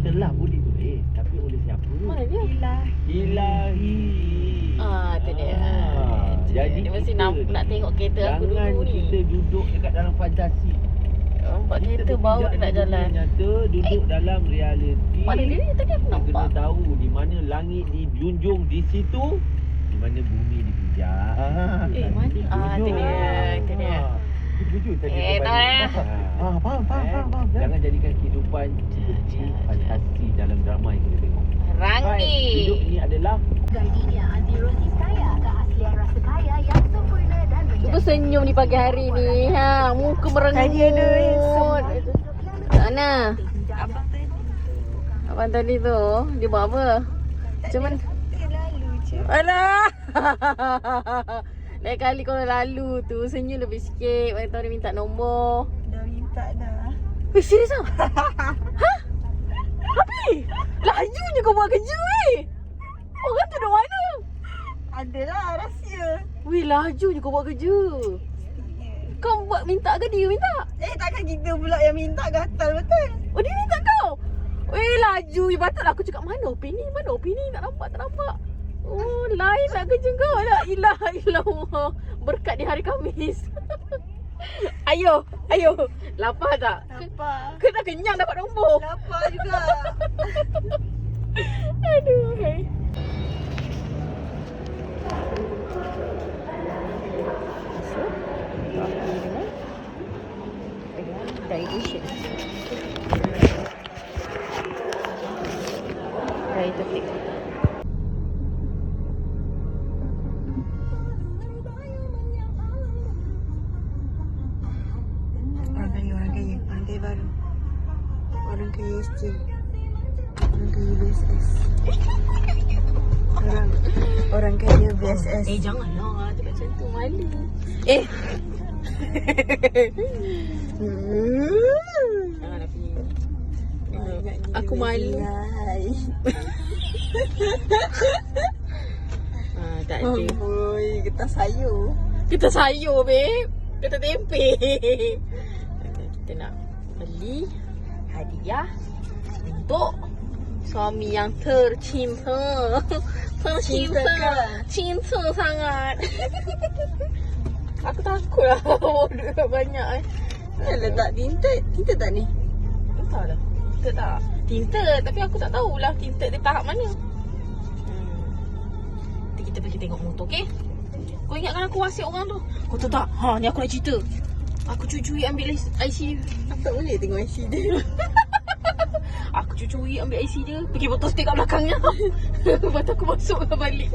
kata lah boleh. Tapi oleh siapa? Mana dia? Ilahi. Tu dia. Jadi dia mesti kita nak tengok kereta aku jangan dulu ni. kita duduk dekat dalam fantasi. Nampak kereta bau dia nak jalan. Nyata duduk dalam realiti. Mana dia ni? Tadi aku Kita nampak. kena tahu di mana langit dijunjung di situ, di mana bumi dipijak. Mana? Tu dia. Jujur tadi. tahu ya. Faham. Jangan jadikan kehidupan seperti fantasi dalam drama yang kita tengok. Rangi. Hidup ini adalah Gardenia Anti-Rosif Kaya, keaslian rasa kaya yang sempurna dan Cuba senyum di pagi hari ni. Muka merengut. Tadi ada handsome. Mana? Abang tadi tu, dia buat apa? Macam mana? Lalu je. Alah. Lain kali kalau lalu tu senyum lebih sikit. Bagi tahu dia minta nombor. Dah minta dah. Serius ah? Hah? Api? Lajunya kau buat kerja Orang tu duduk mana? Adalah rahsia. Lajunya kau buat kerja. Kau buat minta ke dia minta? Takkan kita pula yang minta, gatal betul. Oh dia minta kau? Laju je patutlah aku cakap mana opini tak nampak. Oh lain nak kerja kau. La ilaha illallah. Berkat di hari Khamis. Ayo. Lapar tak? Lapar. Kau dah kenyang dapat nombor. Lapar juga. Aduh. Digestion. Dietetic. Orang kaya baru. Orang kaya SJ. Orang kaya BSS. Orang kaya BSS. Janganlah cakap macam tu, malu. Jangan Afi. Aku malu. Tak ada. Oi, getah sayur. Kita sayur, babe. Kita tempe. Kita nak beli hadiah untuk suami yang tercinta. Cinta sangat. Aku takut lah duit banyak Yalah tak tinted. Tinted tak ni? Entahlah. Tinted tak? Tinted. Tapi aku tak tahulah tinted dia tahap mana. Nanti kita pergi tengok motor, okey? Kau ingatkan aku wasiat orang tu? Kau tahu tak? Ni aku nak cerita. Aku cucui ambil IC dia. Aku tak boleh tengok IC dia. Aku cucui ambil IC dia. Pergi botol stick kat belakangnya. Lepas tu aku masukkan balik.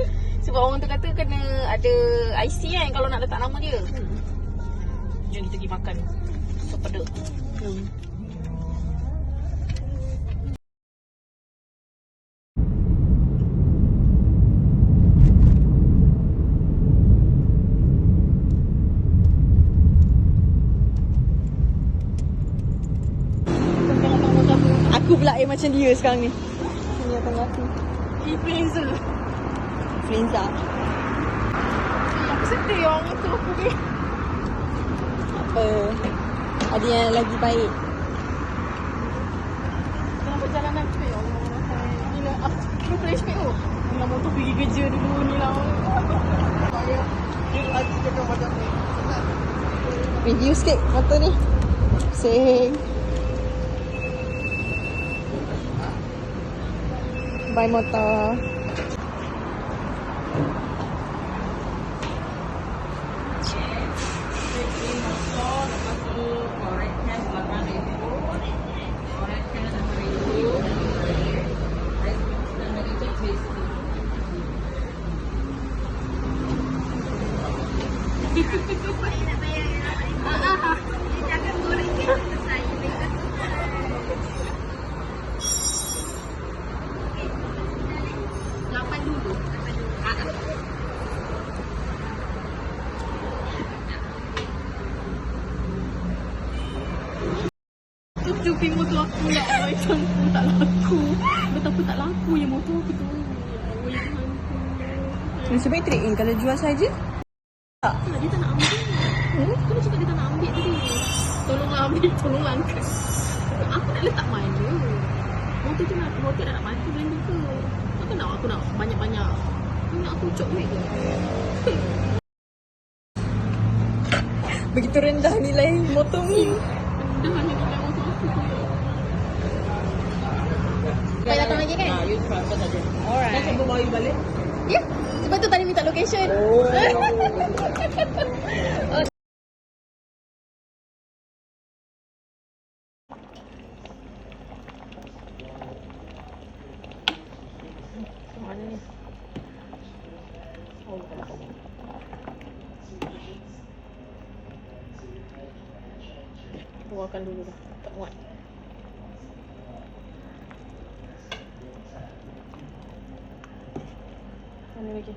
Sebab orang tu kata kena ada IC kan kalau nak letak nama dia. Jom kita pergi makan sup peduk. Aku pula macam dia sekarang ni. Sini akan aku. Influencer. Influenza. Aku sedih orang itu aku ni. Apa? Ada yang lagi baik. Dalam perjalanan tu ya Allah. Gila. Aku flashback tu. Bila motor pergi kerja dulu ni lah. Video sikit motor ni. Sing. Bye motor. Cupi motor aku lah. Macam tak laku. Betapa tak laku je motor aku tu. Ya Allah. Nasib baik trade in kalau jual saja. Tak, dia tak nak ambil. Kau dah cakap dia tak nak ambil tadi. Tolonglah ambil, tolonglah angkat. Aku nak letak mana? Motor tu je lah. Hotel dah nak mati bulan 3. Takkan aku nak banyak-banyak. Ini aku ucap duit je. Begitu rendah nilai motor ni. Dah hanya nilai motor aku tu. Kau datang lagi kan? You transfer saja. Alright. Dah cuba bawa you balik. Ya. Sebab tu tadi minta location. Oh. Mana ni? Oh, bukan sini. Keluarkan dulu dah. Tak muat. Mana lagi?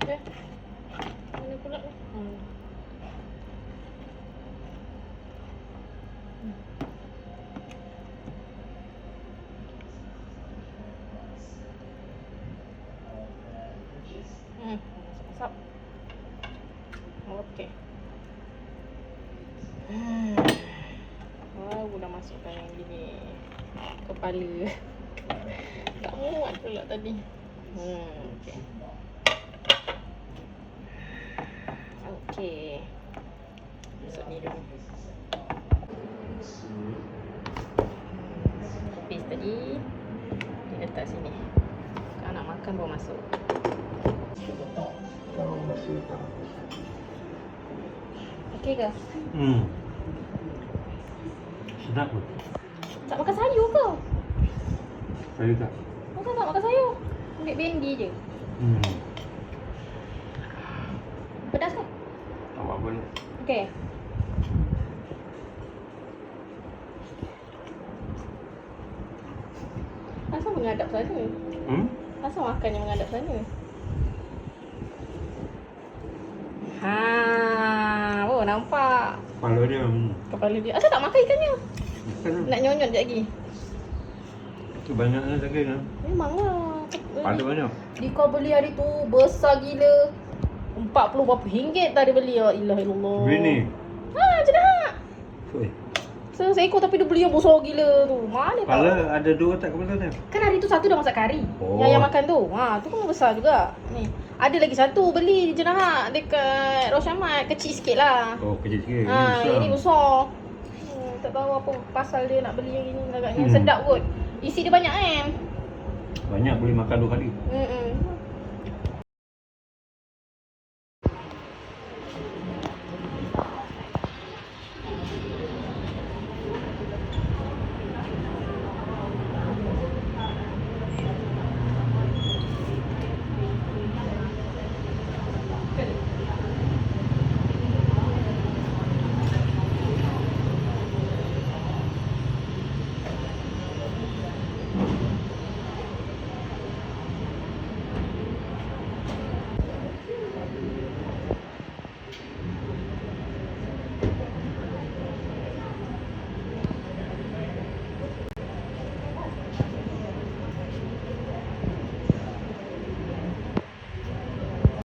Okay. Mana pula ni? Masuk. Okey. Wah, dah masukkan yang gini. Kepala. Tak muat pula tadi. Okey. Okey. Masuk ni dulu. Paste tadi. Dia letak sini. Kalau nak makan baru masuk. Okey ke? Sedap pun. Tak makan sayur ke? Saya tak. Bukan tak makan sayur. Ambil bendi je. Pedas kan? Tak apa-apa ni. Okey. Asal menghadap sana? Asal makan yang menghadap sana? Oh nampak. Kepala dia. Kepala dia. Asal tak makan ikannya? Bukan lah. Nak nyonyot je lagi. Itu banyaknya daging lah. Memanglah. Kepala banyak. Di kau beli hari tu besar gila. 40 berapa ringgit tadi beli. Ya ilah ilallah. Bini. Macam nak. Oi. Seekor tapi dia beli yang besar gila tu. Mana Kepala tak? ada dua tak kepala dia? Kan hari tu satu dah masak kari. Oh. Yang makan tu. Tu kan besar juga. Ni. Ada lagi satu beli jenahak dekat Rosyamat. Kecil sikit lah. Oh, kecil sikit. Ini besar. Tak tahu apa pasal dia nak beli yang ini agaknya sedap kot. Isi dia banyak kan? Banyak boleh makan 2 kali.